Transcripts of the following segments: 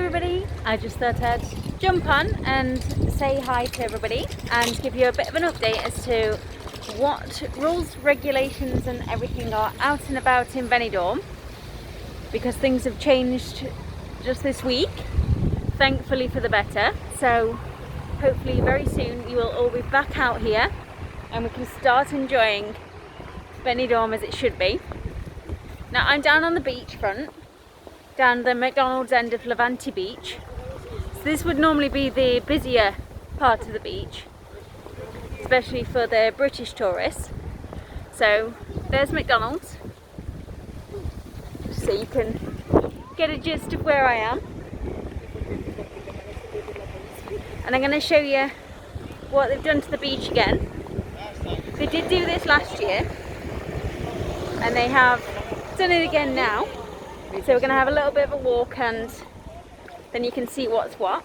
everybody, I just thought I'd jump on and say hi to everybody and give you a bit of an update as to what rules, regulations and everything are out and about in Benidorm, because things have changed just this week, thankfully for the better. So hopefully very soon you will all be back out here and we can start enjoying Benidorm as it should be. Now I'm down on the beachfront, down the McDonald's end of Levante Beach. So this would normally be the busier part of the beach, especially for the British tourists. So there's McDonald's, so you can get a gist of where I am. And I'm going to show you what they've done to the beach again. They did do this last year, and they have done it again now. So we're going to have a little bit of a walk and then you can see what's what.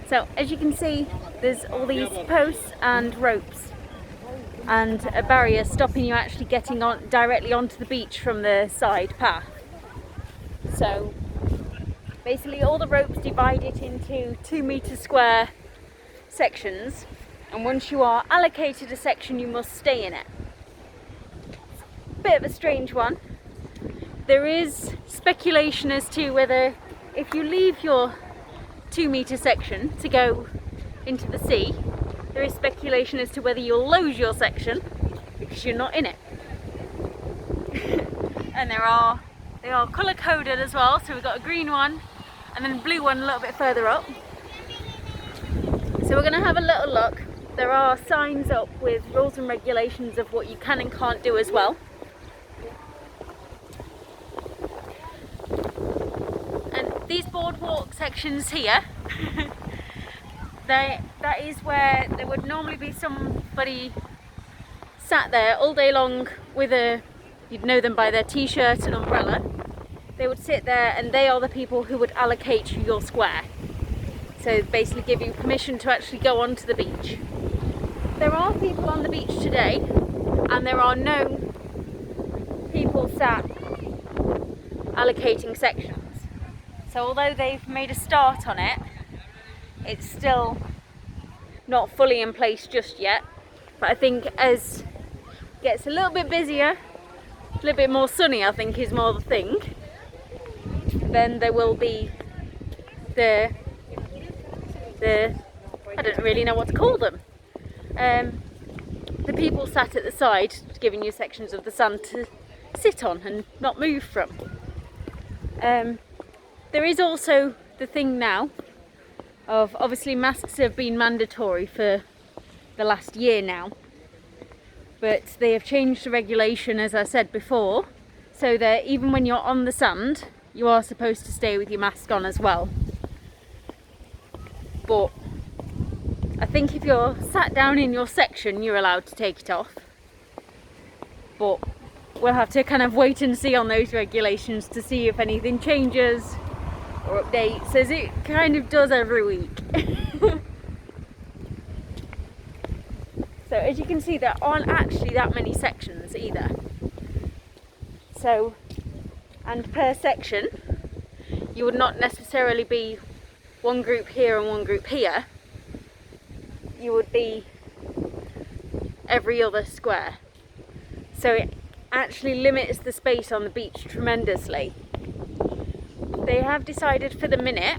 So as you can see, there's all these posts and ropes and a barrier stopping you actually getting on directly onto the beach from the side path. So basically all the ropes divide it into 2 metre square sections, and once you are allocated a section you must stay in it. Bit of a strange one. There is speculation as to whether if you leave your 2 metre section to go into the sea, there is speculation as to whether you'll lose your section because you're not in it. And they are colour coded as well, so we've got a green one and then a blue one a little bit further up. So we're going to have a little look. There are signs up with rules and regulations of what you can and can't do as well. And these boardwalk sections here, that is where there would normally be somebody sat there all day long with you'd know them by their t-shirt and umbrella. They would sit there and they are the people who would allocate you your square. So basically give you permission to actually go onto the beach. There are people on the beach today and there are no people sat allocating sections. So although they've made a start on it, it's still not fully in place just yet. But I think as it gets a little bit busier, a little bit more sunny, I think is more the thing, then there will be the I don't really know what to call them. The people sat at the side giving you sections of the sand to sit on and not move from. There is also the thing now of obviously masks have been mandatory for the last year now, but they have changed the regulation, as I said before, so that even when you're on the sand you are supposed to stay with your mask on as well. But I think if you're sat down in your section you're allowed to take it off, but we'll have to kind of wait and see on those regulations to see if anything changes or updates, as it kind of does every week. So as you can see, there aren't actually that many sections either. So, and per section you would not necessarily be one group here and one group here. You would be every other square. So it actually limits the space on the beach tremendously. They have decided for the minute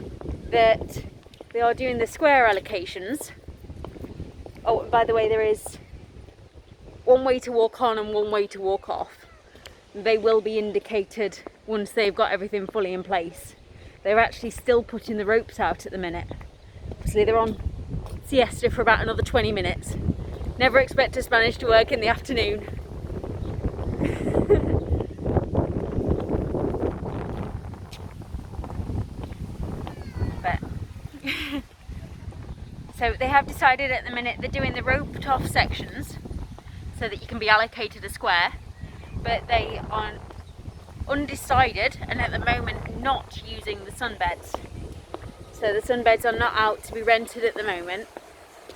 that they are doing the square allocations. Oh, and by the way, there is one way to walk on and one way to walk off. They will be indicated once they've got everything fully in place. They're actually still putting the ropes out at the minute. Obviously they're on siesta for about another 20 minutes. Never expect a Spanish to work in the afternoon. But so they have decided at the minute they're doing the roped off sections so that you can be allocated a square, but they are undecided and at the moment not using the sunbeds. So the sunbeds are not out to be rented at the moment,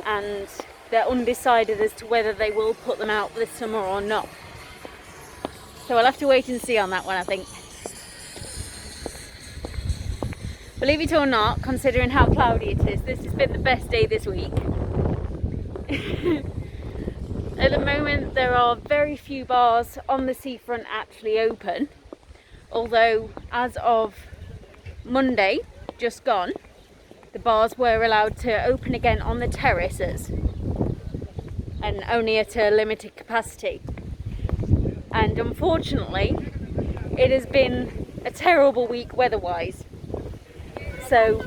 and they're undecided as to whether they will put them out this summer or not. So we'll have to wait and see on that one, I think. Believe it or not, considering how cloudy it is, this has been the best day this week. At the moment there are very few bars on the seafront actually open, although as of Monday, just gone, the bars were allowed to open again on the terraces and only at a limited capacity. And unfortunately it has been a terrible week weather-wise. So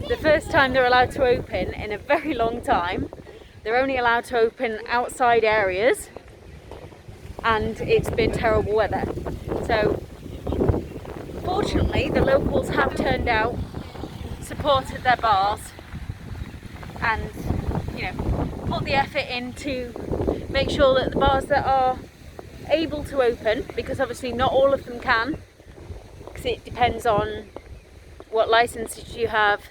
the first time they're allowed to open in a very long time, they're only allowed to open outside areas, and it's been terrible weather. So fortunately the locals have turned out, supported their bars, and put the effort in to make sure that the bars that are able to open, because obviously not all of them can, because it depends on what licenses you have,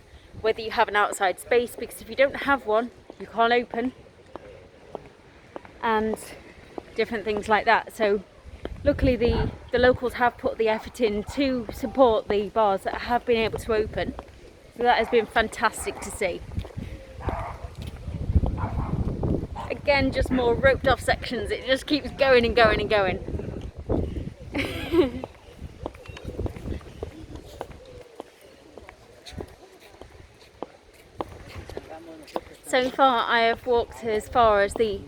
whether you have an outside space, because if you don't have one you can't open, and different things like that. So luckily the locals have put the effort in to support the bars that have been able to open, so that has been fantastic to see. Again, just more roped off sections, it just keeps going and going and going. So far I have walked as far as the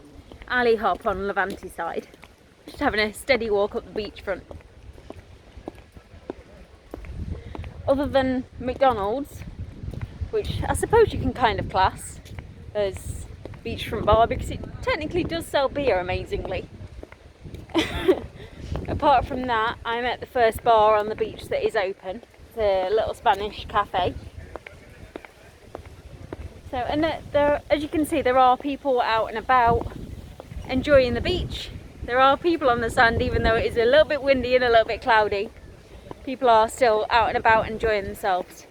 alley hop on Levante side, just having a steady walk up the beachfront. Other than McDonald's, which I suppose you can kind of class as beachfront bar because it technically does sell beer amazingly. Apart from that, I'm at the first bar on the beach that is open, the little Spanish cafe. So, and there, as you can see, there are people out and about enjoying the beach. There are people on the sand, even though it is a little bit windy and a little bit cloudy. People are still out and about enjoying themselves.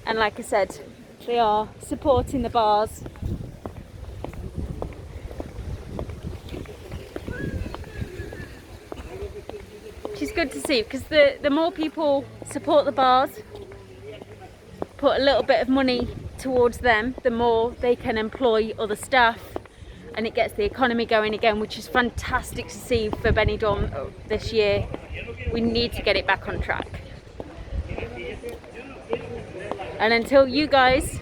And like I said, they are supporting the bars. Which is good to see, because the more people support the bars, put a little bit of money towards them, the more they can employ other staff, and it gets the economy going again, which is fantastic to see for Benidorm this year. We need to get it back on track. And until you guys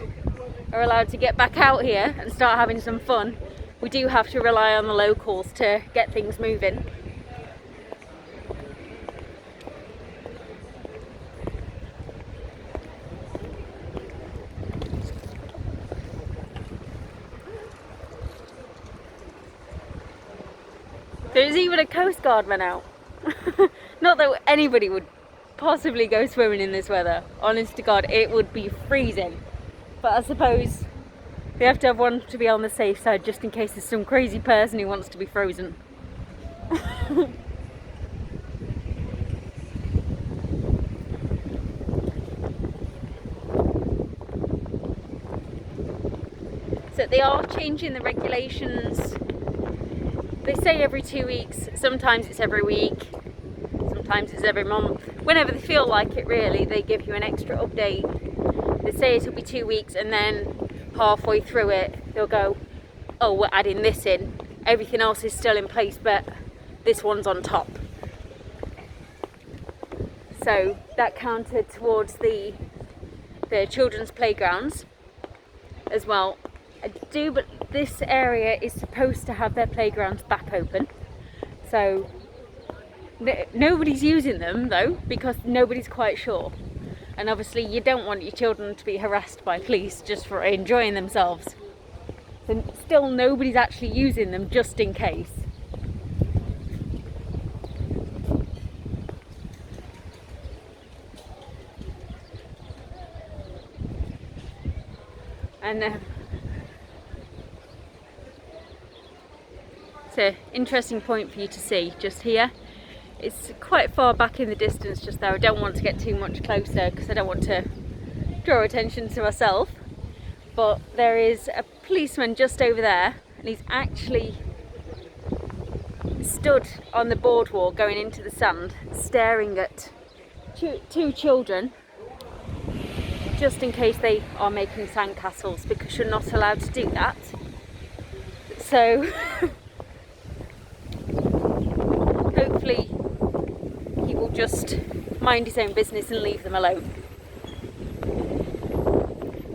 are allowed to get back out here and start having some fun, we do have to rely on the locals to get things moving. There's even a Coast Guard man out. Not that anybody would possibly go swimming in this weather. Honest to God, it would be freezing. But I suppose we have to have one to be on the safe side, just in case there's some crazy person who wants to be frozen. So they are changing the regulations. They say every 2 weeks, sometimes it's every week, sometimes it's every month. Whenever they feel like it, really, they give you an extra update. They say it'll be 2 weeks, and then halfway through it, they'll go, oh, we're adding this in. Everything else is still in place, but this one's on top. So that counted towards the children's playgrounds as well. I do, but this area is supposed to have their playgrounds back open, so nobody's using them though, because nobody's quite sure. And obviously you don't want your children to be harassed by police just for enjoying themselves, so still nobody's actually using them, just in case. And it's an interesting point for you to see just here. It's quite far back in the distance just there. I don't want to get too much closer because I don't want to draw attention to myself. But there is a policeman just over there, and he's actually stood on the boardwalk going into the sand, staring at two children, just in case they are making sandcastles, because you're not allowed to do that. So hopefully he will just mind his own business and leave them alone.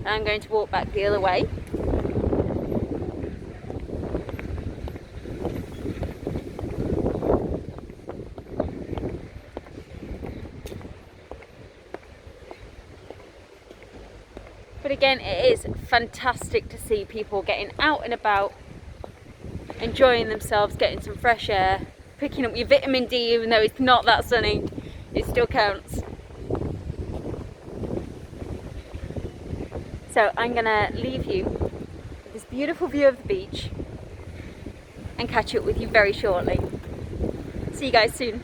I'm going to walk back the other way. But again, it is fantastic to see people getting out and about, enjoying themselves, getting some fresh air, picking up your vitamin D, even though it's not that sunny, it still counts. So I'm gonna leave you with this beautiful view of the beach and catch up with you very shortly. See you guys soon.